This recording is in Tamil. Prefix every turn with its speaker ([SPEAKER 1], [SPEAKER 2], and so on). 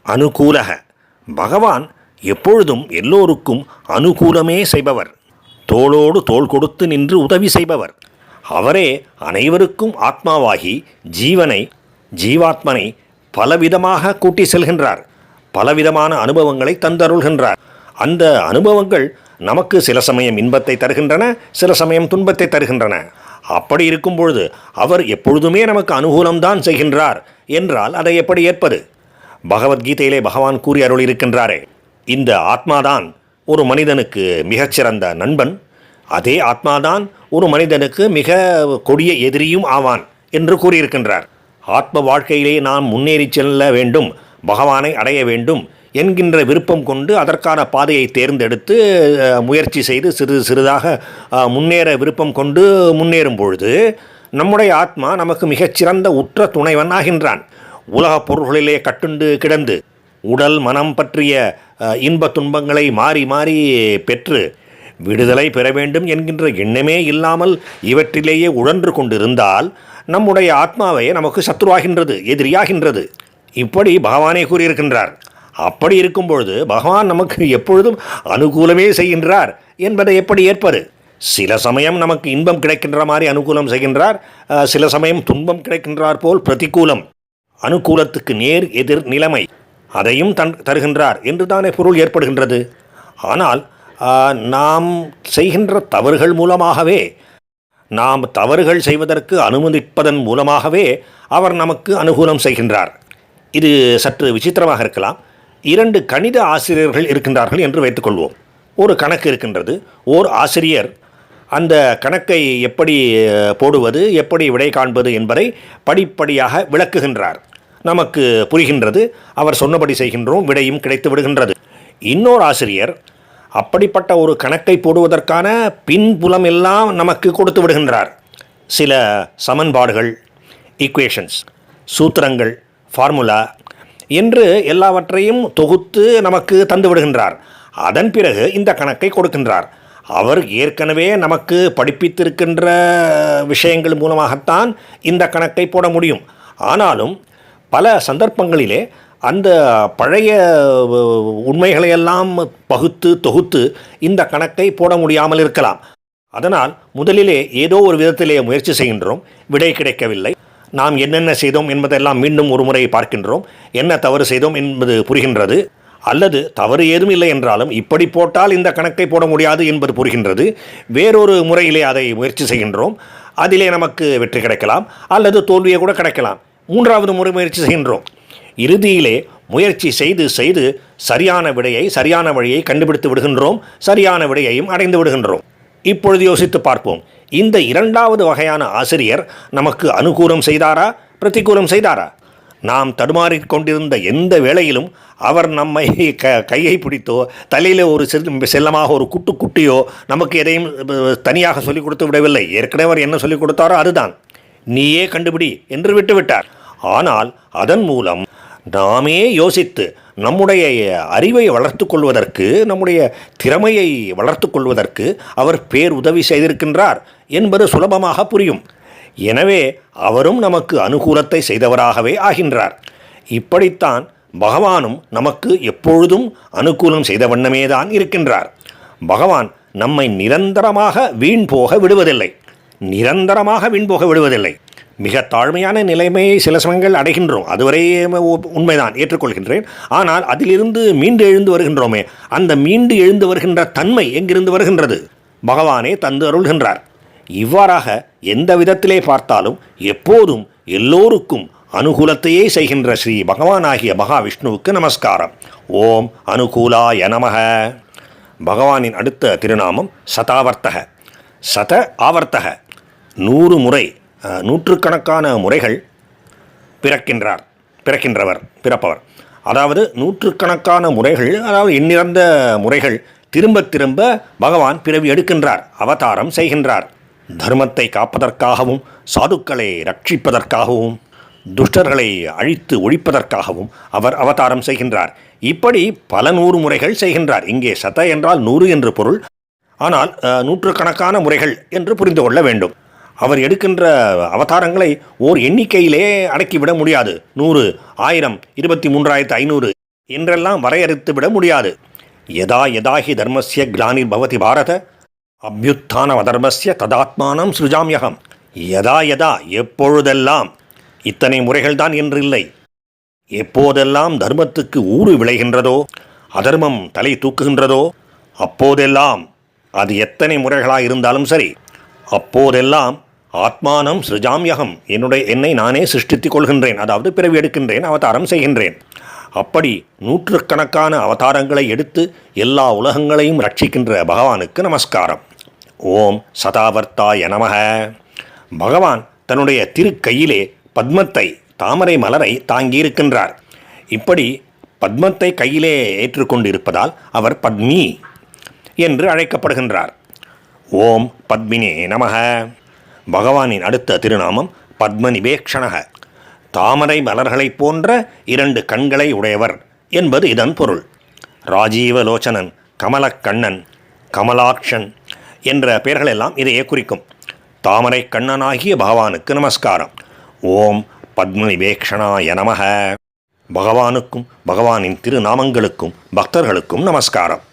[SPEAKER 1] அனுகூலக. பகவான் எப்பொழுதும் எல்லோருக்கும் அனுகூலமே செய்பவர். தோளோடு தோள் கொடுத்து நின்று உதவி செய்பவர். அவரே அனைவருக்கும் ஆத்மாவாகி ஜீவாத்மனை பலவிதமாக கூட்டி செல்கின்றார். பலவிதமான அனுபவங்களை தந்தருள்கின்றார். அந்த அனுபவங்கள் நமக்கு சில சமயம் இன்பத்தை தருகின்றன, சில சமயம் துன்பத்தை தருகின்றன. அப்படி இருக்கும் பொழுது அவர் எப்பொழுதுமே நமக்கு அனுகூலம்தான் செய்கின்றார் என்றால் அதை எப்படி ஏற்பது? பகவத்கீதையிலே பகவான் கூறி அருள் இருக்கின்றாரே, இந்த ஆத்மாதான் ஒரு மனிதனுக்கு மிகச்சிறந்த நண்பன், அதே ஆத்மாதான் ஒரு மனிதனுக்கு மிக கொடிய எதிரியும் ஆவான் என்று கூறியிருக்கின்றார். ஆத்ம வாழ்க்கையிலே நாம் முன்னேறி செல்ல வேண்டும், பகவானை அடைய வேண்டும் என்கின்ற விருப்பம் கொண்டு அதற்கான பாதையை தேர்ந்தெடுத்து முயற்சி செய்து சிறிது சிறிதாக முன்னேற விருப்பம் கொண்டு முன்னேறும் பொழுது நம்முடைய ஆத்மா நமக்கு மிகச்சிறந்த உற்ற துணைவன் ஆகின்றான். உலகப் பொருள்களிலே கட்டுண்டு கிடந்து உடல் மனம் பற்றிய இன்ப துன்பங்களை மாறி மாறி பெற்று விடுதலை பெற வேண்டும் என்கின்ற எண்ணமே இல்லாமல் இவற்றிலேயே உழன்று கொண்டிருந்தால் நம்முடைய ஆத்மாவை நமக்கு சத்ருவாகின்றது, எதிரியாகின்றது. இப்படி பகவானே கூறியிருக்கின்றார். அப்படி இருக்கும் பொழுது பகவான் நமக்கு எப்பொழுதும் அனுகூலமே செய்கின்றார் என்பதை எப்படி ஏற்பது? சில சமயம் நமக்கு இன்பம் கிடைக்கின்ற மாதிரி அனுகூலம் செய்கின்றார், சில சமயம் துன்பம் கிடைக்கின்றார் போல் பிரதிகூலம், அனுகூலத்துக்கு நேர் எதிர் நிலைமை அதையும் தருகின்றார் என்று தானே பொருள் ஏற்படுகின்றது. ஆனால் நாம் செய்கின்ற தவறுகள் மூலமாகவே, நாம் தவறுகள் செய்வதற்கு அனுமதிப்பதன் மூலமாகவே அவர் நமக்கு அனுகூலம் செய்கின்றார். இது சற்று விசித்திரமாக இருக்கலாம். 2 கணித ஆசிரியர்கள் இருக்கின்றார்கள் என்று வைத்துக்கொள்வோம். ஒரு கணக்கு இருக்கின்றது. ஓர் ஆசிரியர் அந்த கணக்கை எப்படி போடுவது, எப்படி விடை காண்பது என்பதை படிப்படியாக விளக்குகின்றார். நமக்கு புரிகின்றது, அவர் சொன்னபடி செய்கின்றோம், விடையும் கிடைத்து விடுகின்றது. இன்னொரு ஆசிரியர் அப்படிப்பட்ட ஒரு கணக்கை போடுவதற்கான பின்புலம் எல்லாம் நமக்கு கொடுத்து விடுகின்றார். சில சமன்பாடுகள், ஈக்குவேஷன்ஸ், சூத்திரங்கள், ஃபார்முலா என்று எல்லாவற்றையும் தொகுத்து நமக்கு தந்து விடுகின்றார். அதன் பிறகு இந்த கணக்கை கொடுக்கின்றார். அவர் ஏற்கனவே நமக்கு படிப்பித்திருக்கின்ற விஷயங்கள் மூலமாகத்தான் இந்த கணக்கை போட முடியும். ஆனாலும் பல சந்தர்ப்பங்களிலே அந்த பழைய உண்மைகளையெல்லாம் பகுத்து தொகுத்து இந்த கணக்கை போட முடியாமல் இருக்கலாம். அதனால் முதலிலே ஏதோ ஒரு விதத்திலே முயற்சி செய்கின்றோம், விடை கிடைக்கவில்லை. நாம் என்னென்ன செய்தோம் என்பதெல்லாம் மீண்டும் ஒரு முறை பார்க்கின்றோம், என்ன தவறு செய்தோம் என்பது புரிகின்றது. அல்லது தவறு ஏதும் இல்லை என்றாலும் இப்படி போட்டால் இந்த கணக்கை போட முடியாது என்பது புரிகின்றது. வேறொரு முறையிலே அதை முயற்சி செய்கின்றோம், அதிலே நமக்கு வெற்றி கிடைக்கலாம் அல்லது தோல்வியை கூட கிடைக்கலாம். 3வது முறை முயற்சி செய்கின்றோம். இறுதியிலே முயற்சி செய்து செய்து சரியான விடையை, சரியான வழியை கண்டுபிடித்து விடுகின்றோம், சரியான விடையையும் அடைந்து விடுகின்றோம். இப்பொழுது யோசித்து பார்ப்போம், இந்த 2வது வகையான ஆசிரியர் நமக்கு அனுகூலம் செய்தாரா, பிரதிகூலம் செய்தாரா? நாம் தடுமாறிக்கொண்டிருந்த எந்த வேளையிலும் அவர் நம்மை கையை பிடித்தோ, தலையில் ஒரு செல்லமாக ஒரு குட்டியோ நமக்கு எதையும் தனியாக சொல்லிக் கொடுத்து விடவில்லை. ஏற்கனவே அவர் என்ன சொல்லிக் கொடுத்தாரோ அதுதான், நீயே கண்டுபிடி என்று விட்டுவிட்டார். ஆனால் அதன் மூலம் நாமே யோசித்து நம்முடைய அறிவை வளர்த்து கொள்வதற்கு, நம்முடைய திறமையை வளர்த்து கொள்வதற்கு அவர் உதவி செய்திருக்கின்றார் என்பது சுலபமாக புரியும். எனவே அவரும் நமக்கு அனுகூலத்தை செய்தவராகவே ஆகின்றார். இப்படித்தான் பகவானும் நமக்கு எப்பொழுதும் அனுகூலம் செய்த வண்ணமே தான் இருக்கின்றார். பகவான் நம்மை நிரந்தரமாக வீண் போக விடுவதில்லை. மிக தாழ்மையான நிலைமையை சில சமயங்கள் அடைகின்றோம், அதுவரை உண்மைதான், ஏற்றுக்கொள்கின்றேன். ஆனால் அதிலிருந்து மீண்டு எழுந்து வருகின்றோமே, அந்த மீண்டு எழுந்து வருகின்ற தன்மை எங்கிருந்து வருகின்றது? பகவானே தந்து அருள்கின்றார். இவ்வாறாக எந்த விதத்திலே பார்த்தாலும் எப்போதும் எல்லோருக்கும் அனுகூலத்தையே செய்கின்ற ஸ்ரீ பகவானாகிய மகாவிஷ்ணுவுக்கு நமஸ்காரம். ஓம் அனுகூலாய நமக. பகவானின் அடுத்த திருநாமம் சதாவர்த்தக. சத ஆவர்த்தக, 100 முறை, நூற்றுக்கணக்கான முறைகள் பிறப்பவர். அதாவது நூற்றுக்கணக்கான முறைகள், அதாவது எண்ணிறந்த முறைகள் திரும்ப திரும்ப பகவான் பிறவி எடுக்கின்றார், அவதாரம் செய்கின்றார். தர்மத்தை காப்பதற்காகவும், சாதுக்களை ரட்சிப்பதற்காகவும், துஷ்டர்களை அழித்து ஒழிப்பதற்காகவும் அவர் அவதாரம் செய்கின்றார். இப்படி பல 100 முறைகள் செய்கின்றார். இங்கே சத என்றால் 100 என்று பொருள், ஆனால் நூற்றுக்கணக்கான முறைகள் என்று புரிந்து கொள்ள வேண்டும். அவர் எடுக்கின்ற அவதாரங்களை ஓர் எண்ணிக்கையிலே அடக்கிவிட முடியாது. 100, 1000, 23,500 என்றெல்லாம் வரையறுத்து விட முடியாது. யதா யதாஹி தர்மஸ்ய கிளானிர் பவதி பாரத அபியுத்தான அதர்மஸ்ய ததாத்மானம் சிருஜாம்யகம். யதா யதா எப்பொழுதெல்லாம், இத்தனை முறைகள்தான் என்றில்லை, எப்போதெல்லாம் தர்மத்துக்கு ஊறு விளைகின்றதோ, அதர்மம் தலை தூக்குகின்றதோ, அப்போதெல்லாம், அது எத்தனை முறைகளாக இருந்தாலும் சரி, அப்போதெல்லாம் ஆத்மானம் சிருஜாம்யகம், என்னை நானே சிருஷ்டித்துக் கொள்கின்றேன், அதாவது பிறவி எடுக்கின்றேன், அவதாரம் செய்கின்றேன். அப்படி நூற்றுக்கணக்கான அவதாரங்களை எடுத்து எல்லா உலகங்களையும் ரட்சிக்கின்ற பகவானுக்கு நமஸ்காரம். ஓம் சதாவர்த்தாய நமக. பகவான் தன்னுடைய திருக்கையிலே பத்மத்தை, தாமரை மலரை தாங்கியிருக்கின்றார். இப்படி பத்மத்தை கையிலே ஏற்றுக்கொண்டிருப்பதால் அவர் பத்மி என்று அழைக்கப்படுகின்றார். ஓம் பத்மினே நமக. பகவானின் அடுத்த திருநாமம் பத்மநிபேக்ஷணக. தாமரை மலர்களைப் போன்ற 2 கண்களை உடையவர் என்பது இதன் பொருள். ராஜீவலோச்சனன், கமலக்கண்ணன், கமலாட்சன் என்ற பெயர்களெல்லாம் இதையே குறிக்கும். தாமரை கண்ணனாகிய பகவானுக்கு நமஸ்காரம். ஓம் பத்மநிபேக்ஷணாய நமக. பகவானுக்கும் பகவானின் திருநாமங்களுக்கும் பக்தர்களுக்கும் நமஸ்காரம்.